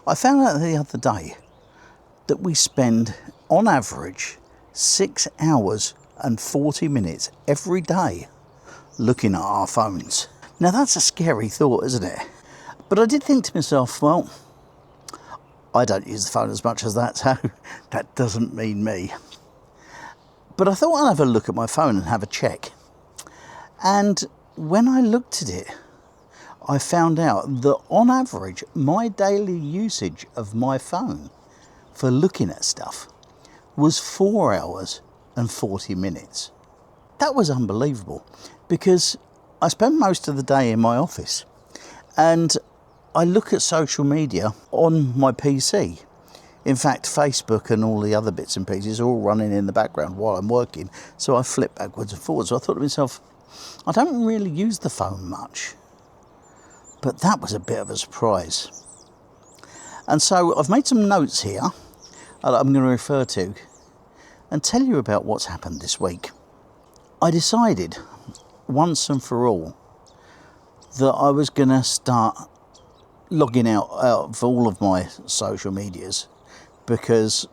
I found out the other day that we spend, on average, 6 hours and 40 minutes every day looking at our phones. Now that's a scary thought, isn't it? But I did think to myself, well, I don't use the phone as much as that, so that doesn't mean me. But I thought I'd have a look at my phone and have a check. And when I looked at it, I found out that on average, my daily usage of my phone for looking at stuff was 4 hours and 40 minutes. That was unbelievable, because I spend most of the day in my office and I look at social media on my PC. In fact, Facebook and all the other bits and pieces are all running in the background while I'm working, so I flip backwards and forwards. So I thought to myself, I don't really use the phone much, but that was a bit of a surprise. And so I've made some notes here that I'm going to refer to and tell you about what's happened this week. I decided once and for all that I was going to start logging out of all of my social medias, because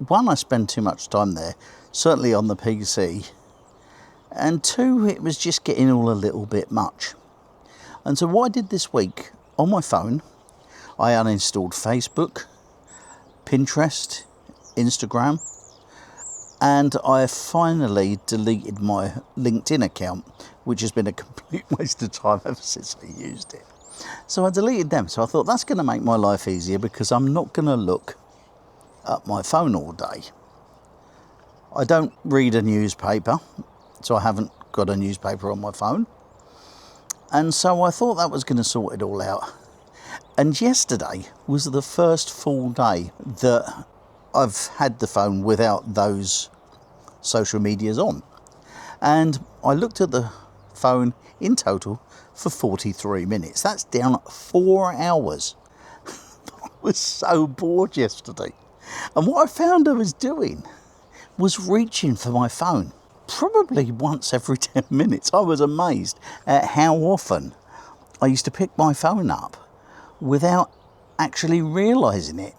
one, I spend too much time there, certainly on the PC, and two, it was just getting all a little bit much. And so what I did this week on my phone, I uninstalled Facebook, Pinterest, Instagram, and I finally deleted my LinkedIn account, which has been a complete waste of time ever since I used it. So I deleted them. So I thought that's going to make my life easier, because I'm not going to look at my phone all day. I don't read a newspaper, so I haven't got a newspaper on my phone. And so I thought that was going to sort it all out. And yesterday was the first full day that I've had the phone without those social medias on. And I looked at the phone in total for 43 minutes. That's down 4 hours. I was so bored yesterday. And what I found I was doing was reaching for my phone probably once every 10 minutes. I was amazed at how often I used to pick my phone up without actually realising it.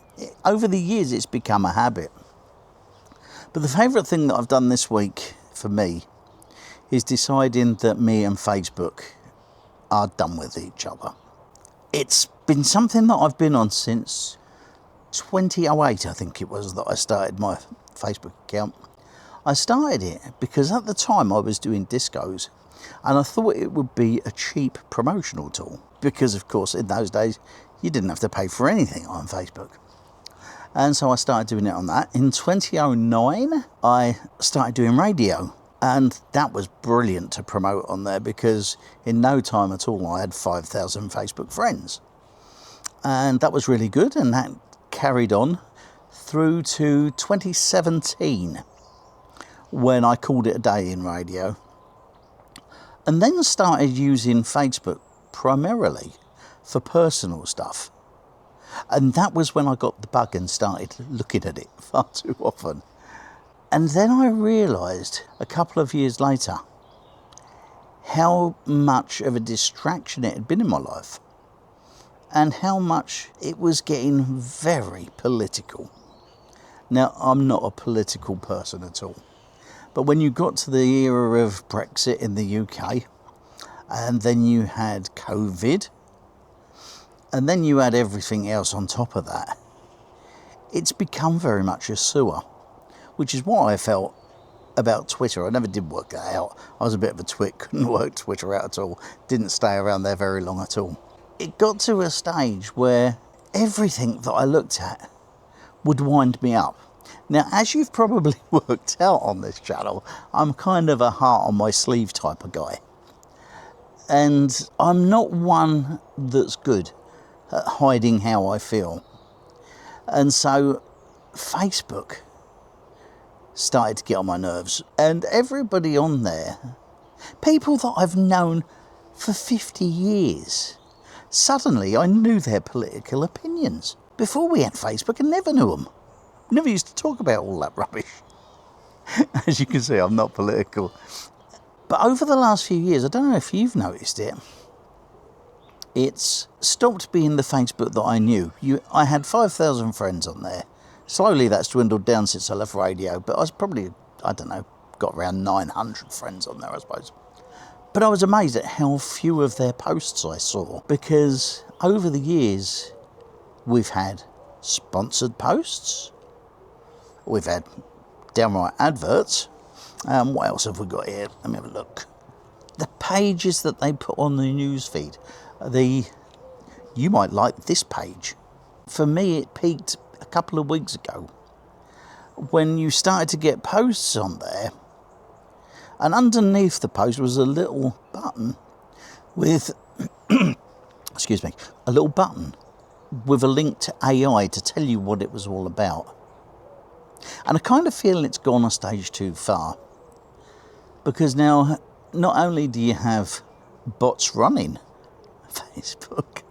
Over the years, it's become a habit. But the favourite thing that I've done this week for me is deciding that me and Facebook are done with each other. It's been something that I've been on since 2008, I think it was, that I started my Facebook account. I started it because at the time I was doing discos, and I thought it would be a cheap promotional tool, because of course in those days you didn't have to pay for anything on Facebook. And so I started doing it on that. In 2009 I started doing radio, and that was brilliant to promote on there, because in no time at all I had 5,000 Facebook friends. And that was really good, and that carried on through to 2017, when I called it a day in radio, and then started using Facebook primarily for personal stuff. And that was when I got the bug and started looking at it far too often. And then I realised a couple of years later how much of a distraction it had been in my life, and how much it was getting very political. Now, I'm not a political person at all, but when you got to the era of Brexit in the UK, and then you had COVID, and then you had everything else on top of that, it's become very much a sewer, which is what I felt about Twitter. I never did work that out. I was a bit of a twit, couldn't work Twitter out at all, didn't stay around there very long at all. It got to a stage where everything that I looked at would wind me up. Now, as you've probably worked out on this channel, I'm kind of a heart on my sleeve type of guy. And I'm not one that's good at hiding how I feel. And so Facebook started to get on my nerves. And everybody on there, people that I've known for 50 years, suddenly I knew their political opinions. Before we had Facebook, I never knew them. Never used to talk about all that rubbish. As you can see, I'm not political. But over the last few years, I don't know if you've noticed it, It's stopped being the Facebook that I knew. I had 5,000 friends on there. Slowly that's dwindled down since I left radio, but I was probably, I don't know, got around 900 friends on there, I suppose. But I was amazed at how few of their posts I saw, because over the years we've had sponsored posts, we've had downright adverts. What else have we got here? Let me have a look. The pages that they put on the news feed, you might like this page. For me, it peaked a couple of weeks ago when you started to get posts on there, and underneath the post was a little button with excuse me, a little button with a link to AI to tell you what it was all about. And I kind of feel it's gone a stage too far, because now not only do you have bots running Facebook,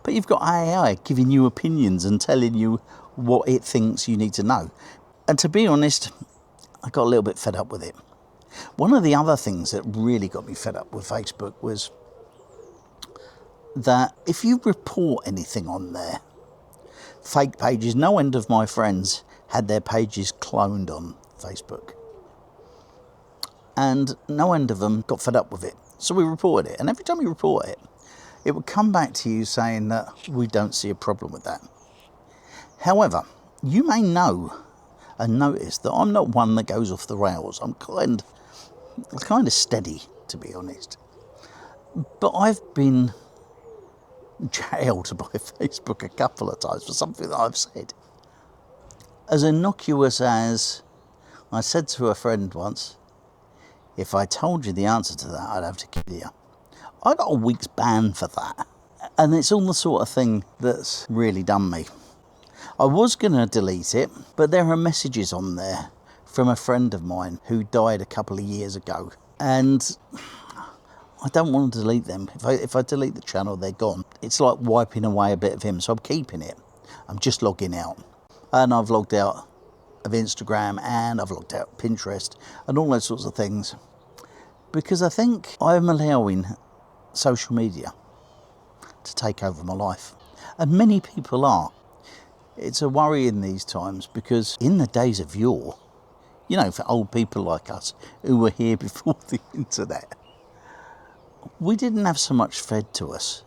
but you've got AI giving you opinions and telling you what it thinks you need to know. And to be honest, I got a little bit fed up with it. One of the other things that really got me fed up with Facebook was that if you report anything on there, fake pages, no end of my friends had their pages cloned on Facebook. And no end of them got fed up with it. So we reported it. And every time you report it, it would come back to you saying that we don't see a problem with that. However, you may know and notice that I'm not one that goes off the rails. I'm kind of steady, to be honest. But I've been jailed by Facebook a couple of times for something that I've said. As innocuous as, I said to a friend once, if I told you the answer to that, I'd have to kill you. I got a week's ban for that. And it's all the sort of thing that's really done me. I was going to delete it, but there are messages on there from a friend of mine who died a couple of years ago. And I don't want to delete them. If I delete the channel, they're gone. It's like wiping away a bit of him, so I'm keeping it. I'm just logging out. And I've logged out of Instagram, and I've logged out Pinterest, and all those sorts of things. Because I think I'm allowing social media to take over my life. And many people are. It's a worry in these times, because in the days of yore, you know, for old people like us who were here before the internet, we didn't have so much fed to us.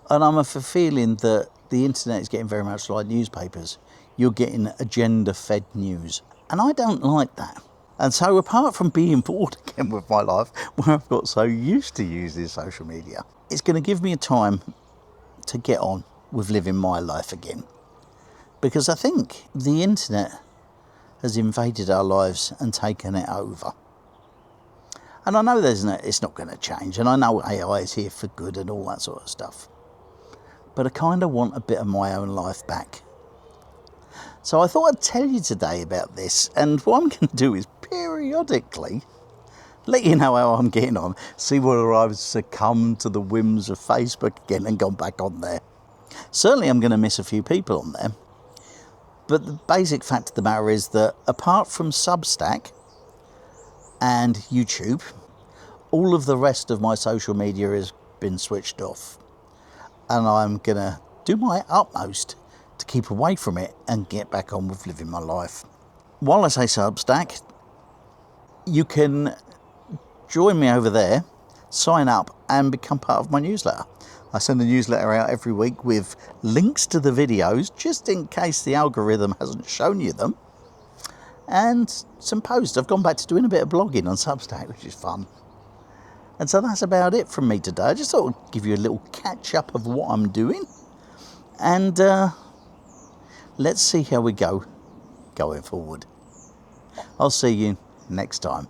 And I'm of a feeling that the internet is getting very much like newspapers. You're getting agenda-fed news. And I don't like that. And so apart from being bored again with my life, where I've got so used to using social media, it's going to give me a time to get on with living my life again. Because I think the internet has invaded our lives and taken it over. And I know it's not going to change, and I know AI is here for good and all that sort of stuff. But I kind of want a bit of my own life back. So I thought I'd tell you today about this, and what I'm going to do is periodically let you know how I'm getting on, see whether I've succumbed to the whims of Facebook again and gone back on there. Certainly I'm going to miss a few people on there, but the basic fact of the matter is that apart from Substack and YouTube, all of the rest of my social media has been switched off, and I'm going to do my utmost to keep away from it and get back on with living my life. While I say Substack, you can join me over there, sign up and become part of my newsletter. I send a newsletter out every week with links to the videos, just in case the algorithm hasn't shown you them, and some posts. I've gone back to doing a bit of blogging on Substack, which is fun. And so that's about it from me today. I just thought I'd give you a little catch up of what I'm doing, and let's see how we go going forward. I'll see you next time.